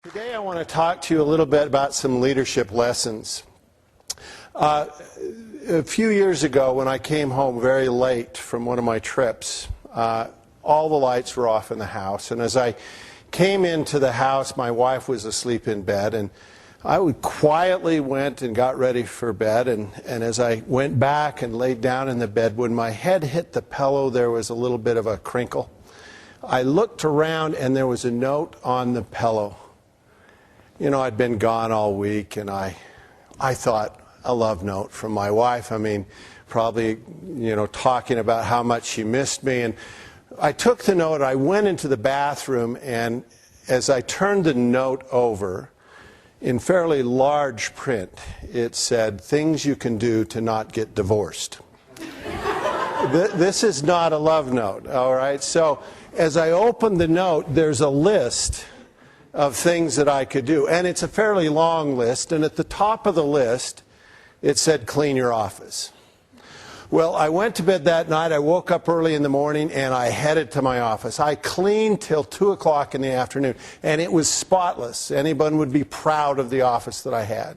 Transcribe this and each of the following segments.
Today I want to talk to you a little bit about some leadership lessons. A few years ago when I came home very late from one of my trips, all the lights were off in the house, and as I came into the house my wife was asleep in bed, and I quietly went and got ready for bed, and as I went back and laid down in the bed, when my head hit the pillow there was a little bit of a crinkle. I looked around and there was a note on the pillow. You know, I'd been gone all week, and I thought, a love note from my wife. I mean, probably, talking about how much she missed me. And I took the note, I went into the bathroom, and as I turned the note over, in fairly large print, it said, "Things you can do to not get divorced." This is not a love note, all right? So as I opened the note, there's a list of things that I could do. And it's a fairly long list, and at the top of the list, it said, "Clean your office." Well, I went to bed that night, I woke up early in the morning, and I headed to my office. I cleaned till 2 o'clock in the afternoon, and it was spotless. Anyone would be proud of the office that I had.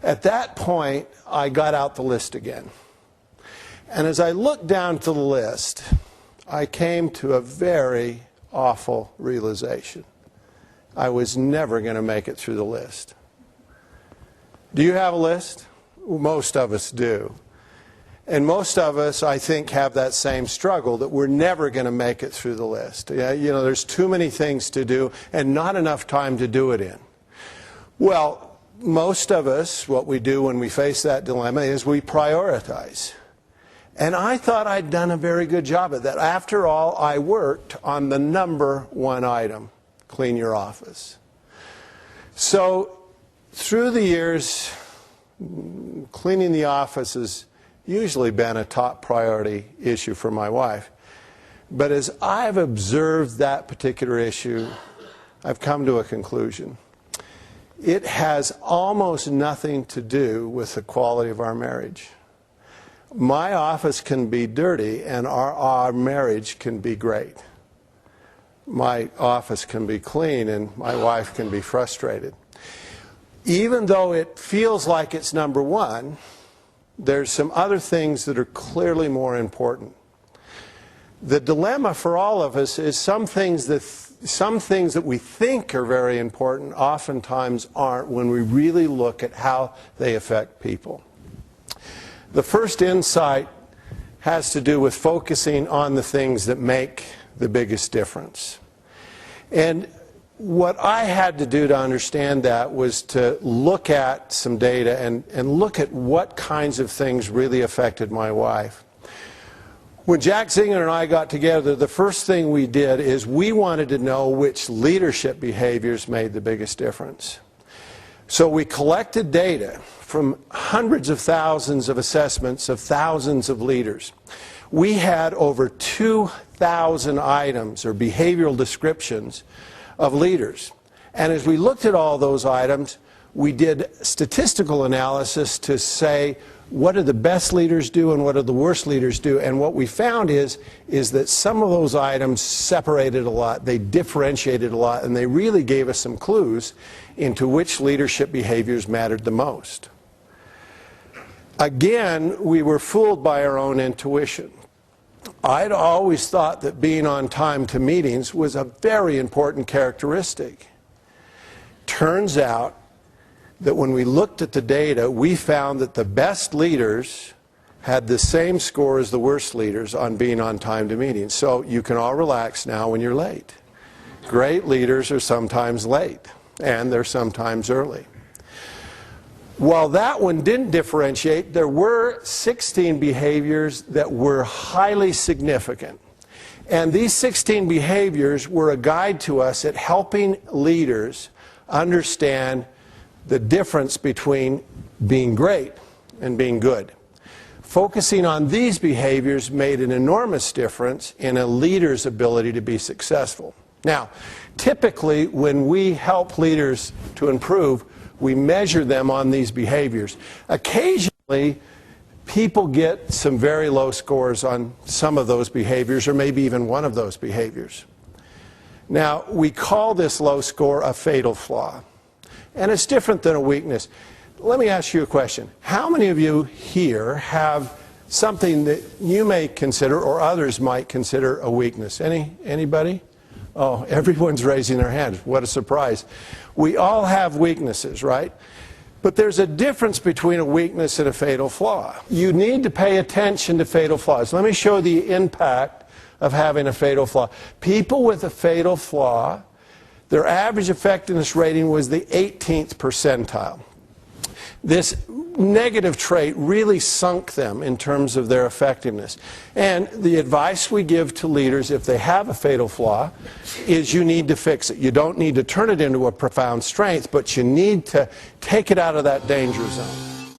At that point, I got out the list again. And as I looked down to the list, I came to a very awful realization. I was never going to make it through the list. Do you have a list? Most of us do. And most of us, I think, have that same struggle, that we're never going to make it through the list. There's too many things to do and not enough time to do it in. Well, most of us, what we do when we face that dilemma is we prioritize. And I thought I'd done a very good job of that. After all, I worked on the number one item. Clean your office. So through the years, cleaning the office has usually been a top priority issue for my wife. But as I've observed that particular issue, I've come to a conclusion. It has almost nothing to do with the quality of our marriage. My office can be dirty and our marriage can be great. My office can be clean and my wife can be frustrated. Even though it feels like it's number one, there's some other things that are clearly more important. The dilemma for all of us is some things that we think are very important oftentimes aren't when we really look at how they affect people. The first insight has to do with focusing on the things that make the biggest difference. And what I had to do to understand that was to look at some data and look at what kinds of things really affected my wife. When Jack Zenger and I got together, the first thing we did is we wanted to know which leadership behaviors made the biggest difference. So we collected data from hundreds of thousands of assessments of thousands of leaders. We had over 2,000 items or behavioral descriptions of leaders. And as we looked at all those items, we did statistical analysis to say what do the best leaders do and what do the worst leaders do. And what we found is that some of those items separated a lot, they differentiated a lot, and they really gave us some clues into which leadership behaviors mattered the most. Again, we were fooled by our own intuition. I'd always thought that being on time to meetings was a very important characteristic. Turns out that when we looked at the data, we found that the best leaders had the same score as the worst leaders on being on time to meetings. So you can all relax now when you're late. Great leaders are sometimes late, and they're sometimes early. While that one didn't differentiate, there were 16 behaviors that were highly significant. And these 16 behaviors were a guide to us at helping leaders understand the difference between being great and being good. Focusing on these behaviors made an enormous difference in a leader's ability to be successful. Now, typically when we help leaders to improve, we measure them on these behaviors. Occasionally, people get some very low scores on some of those behaviors, or maybe even one of those behaviors. Now, we call this low score a fatal flaw. And it's different than a weakness. Let me ask you a question. How many of you here have something that you may consider or others might consider a weakness? Anybody? Oh, everyone's raising their hand. What a surprise. We all have weaknesses, right? But there's a difference between a weakness and a fatal flaw. You need to pay attention to fatal flaws. Let me show the impact of having a fatal flaw. People with a fatal flaw, their average effectiveness rating was the 18th percentile. This negative trait really sunk them in terms of their effectiveness. And the advice we give to leaders if they have a fatal flaw is you need to fix it. You don't need to turn it into a profound strength, but you need to take it out of that danger zone.